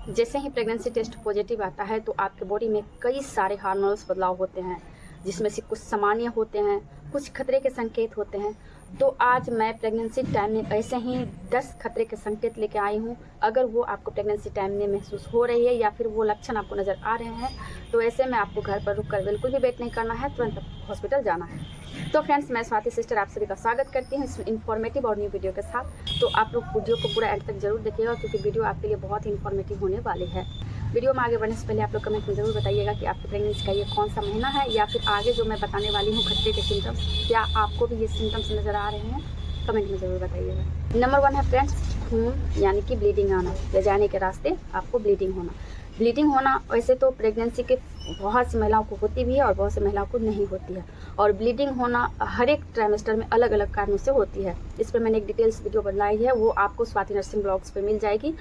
जैसे ही pregnancy test positive आता है तो आपके बॉडी में कई सारे हार्मोनल्स बदलाव होते हैं, जिसमें से कुछ सामान्य होते हैं, कुछ खतरे के संकेत होते हैं। तो आज मैं प्रेगनेंसी टाइम में ऐसे ही 10 खतरे के संकेत लेके आई हूँ। अगर वो आपको प्रेगनेंसी टाइम में महसूस हो रही है या फिर वो लक्षण आपको नज़र आ रहे हैं तो ऐसे में आपको घर पर रुककर बिल्कुल भी वेट नहीं करना है, तुरंत हॉस्पिटल जाना है। तो फ्रेंड्स, मैं स्वाति सिस्टर आप सभी का स्वागत करती हूँ इस इन्फॉर्मेटिव और न्यू वीडियो के साथ। तो आप लोग वीडियो को पूरा एंड तक जरूर देखिएगा क्योंकि वीडियो आपके लिए बहुत ही इन्फॉर्मेटिव होने वाली है। वीडियो में आगे बढ़ने से पहले आप लोग कमेंट में ज़रूर बताइएगा कि आपकी प्रेगनेंसी का ये कौन सा महीना है, या फिर आगे जो मैं बताने वाली हूँ खतरे के सिम्टम्स, क्या आपको भी ये सिम्टम्स नज़र आ रहे हैं, कमेंट में ज़रूर बताइएगा। नंबर 1 है फ्रेंड्स, खून यानी कि ब्लीडिंग आना, ले जाने के रास्ते आपको ब्लीडिंग होना। ब्लीडिंग होना वैसे तो प्रेगनेंसी के बहुत सी महिलाओं को होती भी है और बहुत सी महिलाओं को नहीं होती है, और ब्लीडिंग होना हर एक ट्राइमेस्टर में अलग अलग कारणों से होती है। इस पर मैंने एक डिटेल्स वीडियो बनाई है, वो आपको स्वाति नर्सिंग ब्लॉग्स पे मिल जाएगी,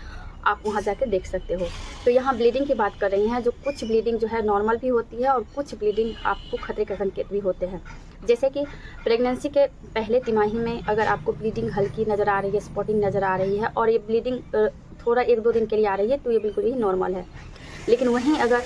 आप वहाँ जाकर देख सकते हो। तो यहाँ ब्लीडिंग की बात कर रही हैं, जो कुछ ब्लीडिंग जो है नॉर्मल भी होती है और कुछ ब्लीडिंग आपको खतरे के संकेत भी होते हैं। जैसे कि प्रेगनेंसी के पहले तिमाही में अगर आपको ब्लीडिंग हल्की नज़र आ रही है, स्पॉटिंग नज़र आ रही है और ये ब्लीडिंग थोड़ा 1-2 दिन के लिए आ रही है तो ये बिल्कुल ही नॉर्मल है। लेकिन वहीं अगर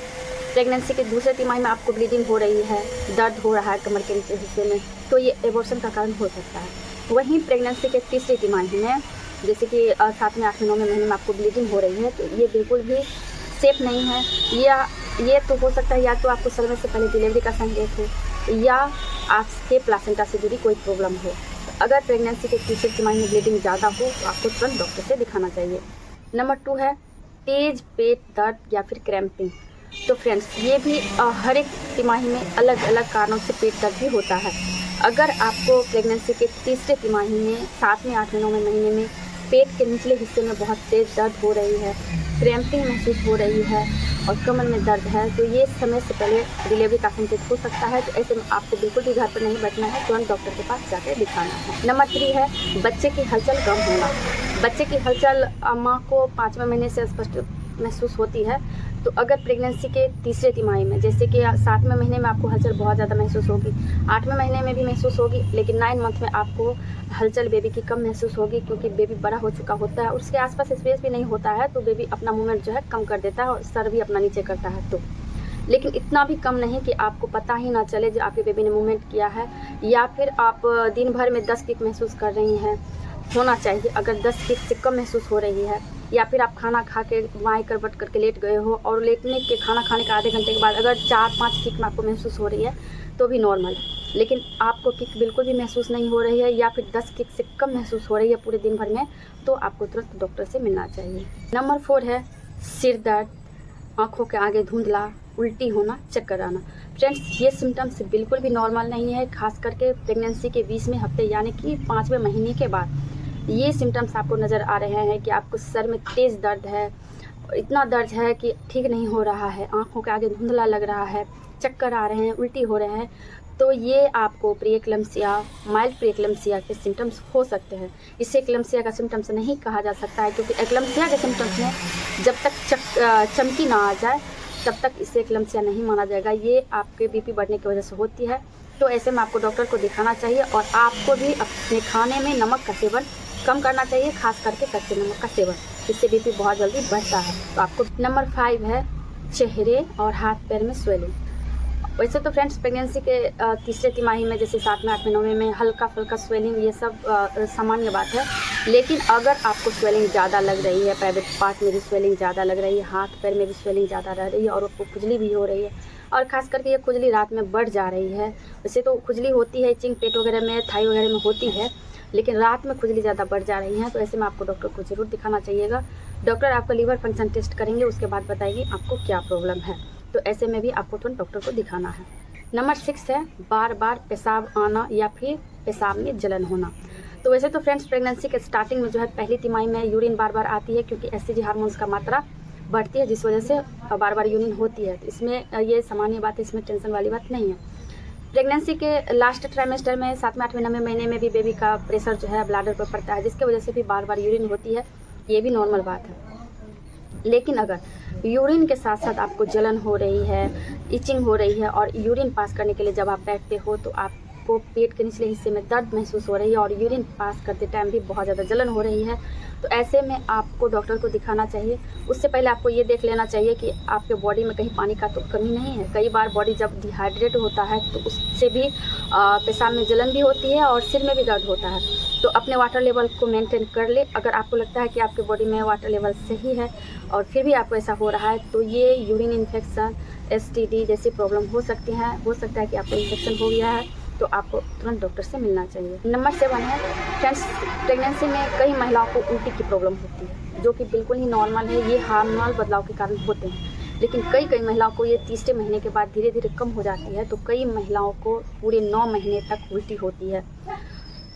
प्रेगनेंसी के दूसरे तिमाही में आपको ब्लीडिंग हो रही है, दर्द हो रहा है कमर के नीचे हिस्से में, तो ये एबॉर्शन का कारण हो सकता है। वहीं प्रेगनेंसी के तीसरे तिमाही में जैसे कि 7वें 8वें 9वें महीने में आपको ब्लीडिंग हो रही है तो ये बिल्कुल भी सेफ नहीं है। या ये तो हो सकता है या तो आपको समय से पहले डिलीवरी का संकेत हो या आपके प्लासेंटा से जुड़ी कोई प्रॉब्लम हो। अगर प्रेगनेंसी के तीसरे तिमाही में ब्लीडिंग ज़्यादा हो तो आपको तुरंत डॉक्टर से दिखाना चाहिए। नंबर 2 है तेज पेट दर्द या फिर क्रैम्पिंग। तो फ्रेंड्स, ये भी हर एक तिमाही में अलग अलग कारणों से पेट दर्द भी होता है। अगर आपको प्रेगनेंसी के तीसरे तिमाही में 7वें 8वें 9वें महीने में पेट के निचले हिस्से में बहुत तेज़ दर्द हो रही है, क्रैम्पिंग महसूस हो रही है और कमर में दर्द है, तो ये समय से पहले डिलीवरी का संकेत हो सकता है। तो ऐसे में आपको बिल्कुल भी घर पर नहीं बैठना है, तुरंत डॉक्टर के पास जाकर दिखाना है। नंबर 3 है बच्चे की हलचल कम होना। बच्चे की हलचल माँ को 5वें महीने से स्पष्ट महसूस होती है। तो अगर प्रेगनेंसी के तीसरे तिमाही में जैसे कि 7वें महीने में आपको हलचल बहुत ज़्यादा महसूस होगी, 8वें महीने में भी महसूस होगी, लेकिन 9 मंथ में आपको हलचल बेबी की कम महसूस होगी क्योंकि बेबी बड़ा हो चुका होता है, उसके आसपास स्पेस भी नहीं होता है, तो बेबी अपना मूवमेंट जो है कम कर देता है और सर भी अपना नीचे करता है। तो लेकिन इतना भी कम नहीं कि आपको पता ही ना चले जो आपके बेबी ने मूवमेंट किया है, या फिर आप दिन भर में 10 किक महसूस कर रही हैं, होना चाहिए। अगर 10 किक से कम महसूस हो रही है या फिर आप खाना खा के बाएँ करवट करके लेट गए हो और लेटने के खाना खाने के आधे घंटे के बाद अगर 4-5 किक में आपको महसूस हो रही है तो भी नॉर्मल है। लेकिन आपको किक बिल्कुल भी महसूस नहीं हो रही है या फिर 10 किक से कम महसूस हो रही है पूरे दिन भर में, तो आपको तुरंत डॉक्टर से मिलना चाहिए। नंबर 4 है सिर दर्द, आँखों के आगे धुंधला, उल्टी होना, चक्कर आना। फ्रेंड्स, ये सिम्टम्स बिल्कुल भी नॉर्मल नहीं है, खास करके प्रेगनेंसी के 20वें हफ्ते यानी कि 5वें महीने के बाद ये सिम्टम्स आपको नज़र आ रहे हैं कि आपको सर में तेज़ दर्द है, इतना दर्द है कि ठीक नहीं हो रहा है, आँखों के आगे धुंधला लग रहा है, चक्कर आ रहे हैं, उल्टी हो रहे हैं, तो ये आपको प्रीएक्लेम्पसिया, माइल्ड प्रीएक्लेम्पसिया के सिम्टम्स हो सकते हैं। इसे एक्लेम्पसिया का सिम्टम्स नहीं कहा जा सकता है क्योंकि एक्लेम्पसिया के सिम्टम्स में जब तक चमकी ना आ जाए तब तक इसे एक्लेम्पसिया नहीं माना जाएगा। ये आपके बीपी बढ़ने की वजह से होती है। तो ऐसे में आपको डॉक्टर को दिखाना चाहिए और आपको भी अपने खाने में नमक का सेवन कम करना चाहिए, खास करके कच्चे नमक का सेवन, इससे बीपी बहुत जल्दी बढ़ता है। तो आपको नंबर 5 है चेहरे और हाथ पैर में स्वेलिंग। वैसे तो फ्रेंड्स, प्रेगनेंसी के तीसरे तिमाही में जैसे 7वें 8वें 9वें में हल्का फुल्का स्वेलिंग ये सब सामान्य बात है। लेकिन अगर आपको स्वेलिंग ज़्यादा लग रही है, प्राइवेट पार्ट में भी स्वेलिंग ज़्यादा लग रही है, हाथ पैर में भी स्वेलिंग ज़्यादा रह रही है और आपको खुजली भी हो रही है और ख़ास करके ये खुजली रात में बढ़ जा रही है। वैसे तो खुजली होती है इचिंग पेट वगैरह में, थाई वगैरह में होती है, लेकिन रात में खुजली ज़्यादा बढ़ जा रही है, तो ऐसे में आपको डॉक्टर को ज़रूर दिखाना चाहिएगा। डॉक्टर आपका लीवर फंक्शन टेस्ट करेंगे, उसके बाद बताएगी आपको क्या प्रॉब्लम है। तो ऐसे में भी आपको तुरंत डॉक्टर को दिखाना है। नंबर 6 है बार बार पेशाब आना या फिर पेशाब में जलन होना। तो वैसे तो फ्रेंड्स, प्रेगनेंसी के स्टार्टिंग में जो है पहली तिमाही में यूरिन बार बार आती है क्योंकि एससीजी हार्मोन्स का मात्रा बढ़ती है, जिस वजह से बार बार यूरिन होती है। तो इसमें ये सामान्य बात है, इसमें टेंशन वाली बात नहीं है। प्रेगनेंसी के लास्ट ट्राइमेस्टर में 7वें 8वें 9वें महीने में भी बेबी का प्रेशर जो है ब्लैडर पर पड़ता है, जिसकी वजह से भी बार बार यूरिन होती है, ये भी नॉर्मल बात है। लेकिन अगर यूरिन के साथ साथ आपको जलन हो रही है, इचिंग हो रही है और यूरिन पास करने के लिए जब आप बैठते हो तो आप आपको पेट के निचले हिस्से में दर्द महसूस हो रही है और यूरिन पास करते टाइम भी बहुत ज़्यादा जलन हो रही है, तो ऐसे में आपको डॉक्टर को दिखाना चाहिए। उससे पहले आपको ये देख लेना चाहिए कि आपके बॉडी में कहीं पानी का तो कमी नहीं है। कई बार बॉडी जब डिहाइड्रेट होता है तो उससे भी पेशाब में जलन भी होती है और सिर में भी दर्द होता है। तो अपने वाटर लेवल को मेंटेन कर ले। अगर आपको लगता है कि आपके बॉडी में वाटर लेवल सही है और फिर भी आपको ऐसा हो रहा है, तो ये यूरिन इन्फेक्शन, STD जैसी प्रॉब्लम हो सकती हैं। हो सकता है कि आपको इन्फेक्शन हो गया है, तो आपको तुरंत डॉक्टर से मिलना चाहिए। नंबर 7 है फ्रेंड्स, प्रेगनेंसी में कई महिलाओं को उल्टी की प्रॉब्लम होती है, जो कि बिल्कुल ही नॉर्मल है। ये हार्मोनल बदलाव के कारण होते हैं, लेकिन कई महिलाओं को ये तीसरे महीने के बाद धीरे धीरे कम हो जाती है। तो कई महिलाओं को पूरे 9 महीने तक उल्टी होती है।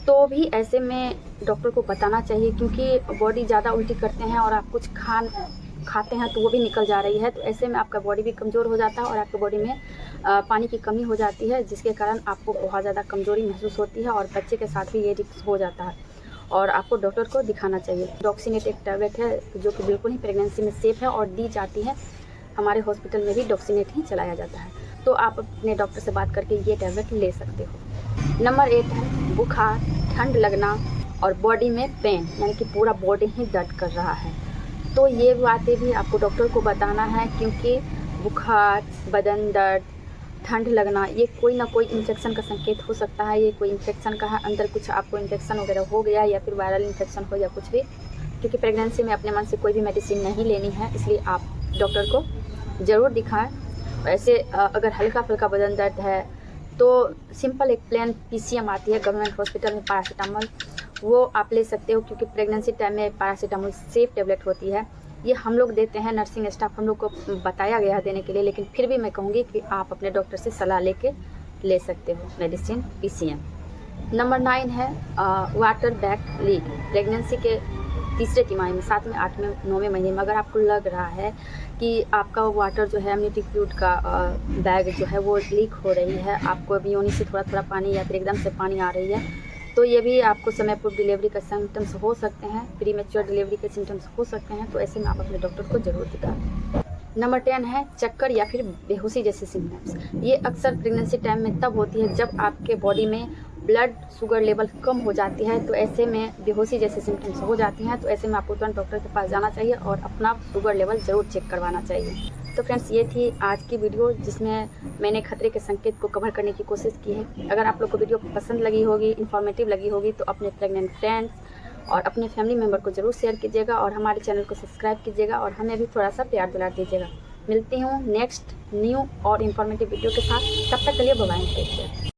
तो भी ऐसे में डॉक्टर को बताना चाहिए, क्योंकि बॉडी ज़्यादा उल्टी करते हैं और आप कुछ खाते हैं तो वो भी निकल जा रही है। तो ऐसे में आपका बॉडी भी कमज़ोर हो जाता है और आपके बॉडी में पानी की कमी हो जाती है, जिसके कारण आपको बहुत ज़्यादा कमज़ोरी महसूस होती है और बच्चे के साथ भी ये रिस्क हो जाता है और आपको डॉक्टर को दिखाना चाहिए। डॉक्सीनेट एक टैबलेट है जो कि बिल्कुल ही प्रेगनेंसी में सेफ़ है और दी जाती है। हमारे हॉस्पिटल में भी डॉक्सीनेट ही चलाया जाता है, तो आप अपने डॉक्टर से बात करके ये टैबलेट ले सकते हो। नंबर 8 है बुखार, ठंड लगना और बॉडी में पेन, यानी कि पूरा बॉडी ही दर्द कर रहा है। तो ये बातें भी आपको डॉक्टर को बताना है, क्योंकि बुखार, बदन दर्द, ठंड लगना ये कोई ना कोई इन्फेक्शन का संकेत हो सकता है। ये कोई इन्फेक्शन का है, अंदर कुछ आपको इन्फेक्शन वगैरह हो गया या फिर वायरल इन्फेक्शन हो या कुछ भी, क्योंकि प्रेगनेंसी में अपने मन से कोई भी मेडिसिन नहीं लेनी है। इसलिए आप डॉक्टर को ज़रूर दिखाएं। ऐसे अगर हल्का फुल्का बदन दर्द है तो सिंपल एक प्लेन PCM आती है गवर्नमेंट हॉस्पिटल में, पैरासीटामोल, वो आप ले सकते हो, क्योंकि प्रेगनेंसी टाइम में पैरासीटामोल सेफ टेबलेट होती है। ये हम लोग देते हैं, नर्सिंग स्टाफ हम लोग को बताया गया है देने के लिए, लेकिन फिर भी मैं कहूँगी कि आप अपने डॉक्टर से सलाह लेके ले सकते हो मेडिसिन PCM। नंबर 9 है वाटर बैग लीक। प्रेगनेंसी के तीसरे तिमाही में, 7वें, 8वें, 9वें महीने में अगर आपको लग रहा है कि आपका वाटर जो है एमनियोटिक फ्लूइड का बैग जो है वो लीक हो रही है, आपको अभी योनि से थोड़ा थोड़ा पानी या फिर एकदम से पानी आ रही है, तो ये भी आपको समय पूर्व डिलीवरी का सिम्टम्स हो सकते हैं, प्रीमेच्योर डिलीवरी के सिम्टम्स हो सकते हैं। तो ऐसे में आप अपने डॉक्टर को ज़रूर दिखाएं। नंबर 10 है चक्कर या फिर बेहोशी जैसे सिम्टम्स। ये अक्सर प्रेगनेंसी टाइम में तब होती है जब आपके बॉडी में ब्लड शुगर लेवल कम हो जाती है, तो ऐसे में बेहोशी जैसे सिम्टम्स हो जाती हैं। तो ऐसे में आपको तुरंत डॉक्टर के पास जाना चाहिए और अपना शुगर लेवल ज़रूर चेक करवाना चाहिए। तो फ्रेंड्स, ये थी आज की वीडियो जिसमें मैंने खतरे के संकेत को कवर करने की कोशिश की है। अगर आप लोग को वीडियो पसंद लगी होगी, इन्फॉर्मेटिव लगी होगी, तो अपने प्रेग्नेंट फ्रेंड्स और अपने फैमिली मेम्बर को ज़रूर शेयर कीजिएगा और हमारे चैनल को सब्सक्राइब कीजिएगा और हमें भी थोड़ा सा प्यार दुलार दीजिएगा। मिलती हूँ नेक्स्ट न्यू और इन्फॉर्मेटिव वीडियो के साथ। तब तक के लिए बाय बाय, टेक केयर।